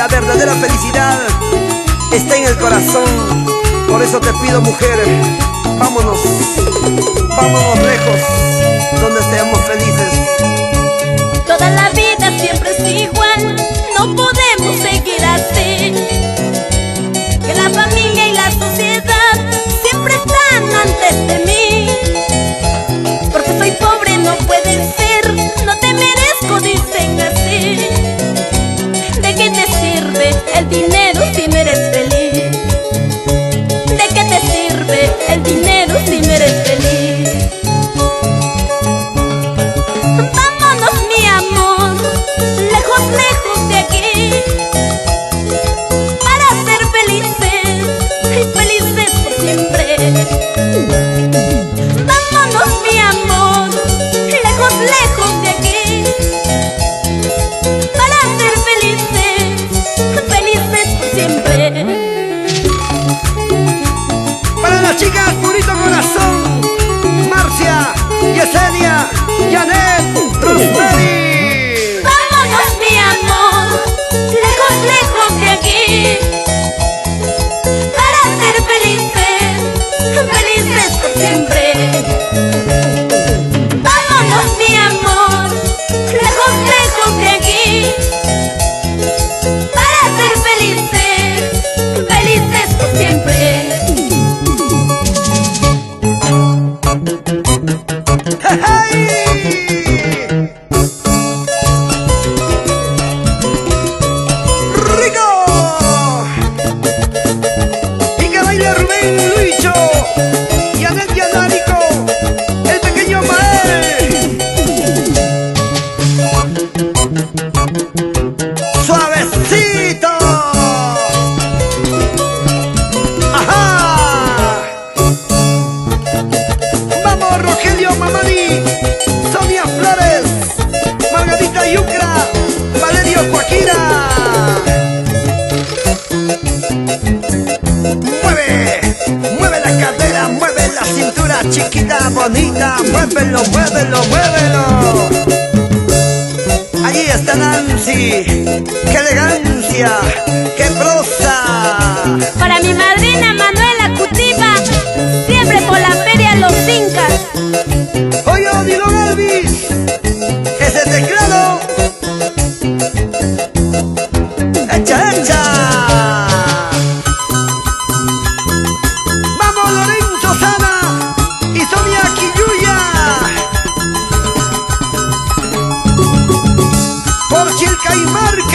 La verdadera felicidad está en el corazón. Por eso te pido, mujer, vámonos, vámonos lejos, donde seamos felices. Toda la vida siempre es igual, no podemos seguir así. Que la familia y la sociedad siempre están antes de mí. Porque soy pobre no puede ser, no te merezco, dicen así. ¿De qué te sirve el dinero si no eres feliz? ¿De qué te sirve el dinero si no eres feliz? Vámonos, mi amor, lejos, lejos de aquí, para ser felices, felices por siempre. Vámonos, mi amor, lejos, lejos de aquí, para ser felices, felices por siempre. Para las chicas, purito corazón, Marcia, Yesenia, Janet, Rosemary. Vámonos, mi amor, lejos, lejos de aquí, para ser felices, felices por siempre. Vámonos, mi amor, lejos, lejos de aquí, para ser felices, felices por siempre. ¡Hey! ¡Rico! Y que baile Rubén, Luicho, Janet, Yanarico, el pequeño Mael. ¡Suavecito! ¡Ajá! ¡Vamos, Rogelio Mamani, Sonia Flores, Margarita Yucra, Valerio Joaquina! Mueve, mueve la cadera, mueve la cintura, chiquita, bonita, muévelo, muévelo, muévelo. Allí está Nancy, qué elegancia, qué prosa. Para mi madrina Manuela Cutipa, siempre por la feria Los Incas. Oye, dilo Elvis, ese teclado. ¡Echa, echa! ¡Vamos, Lorenzo Sana y Sonia Quilluya! Por Chilca y Marca.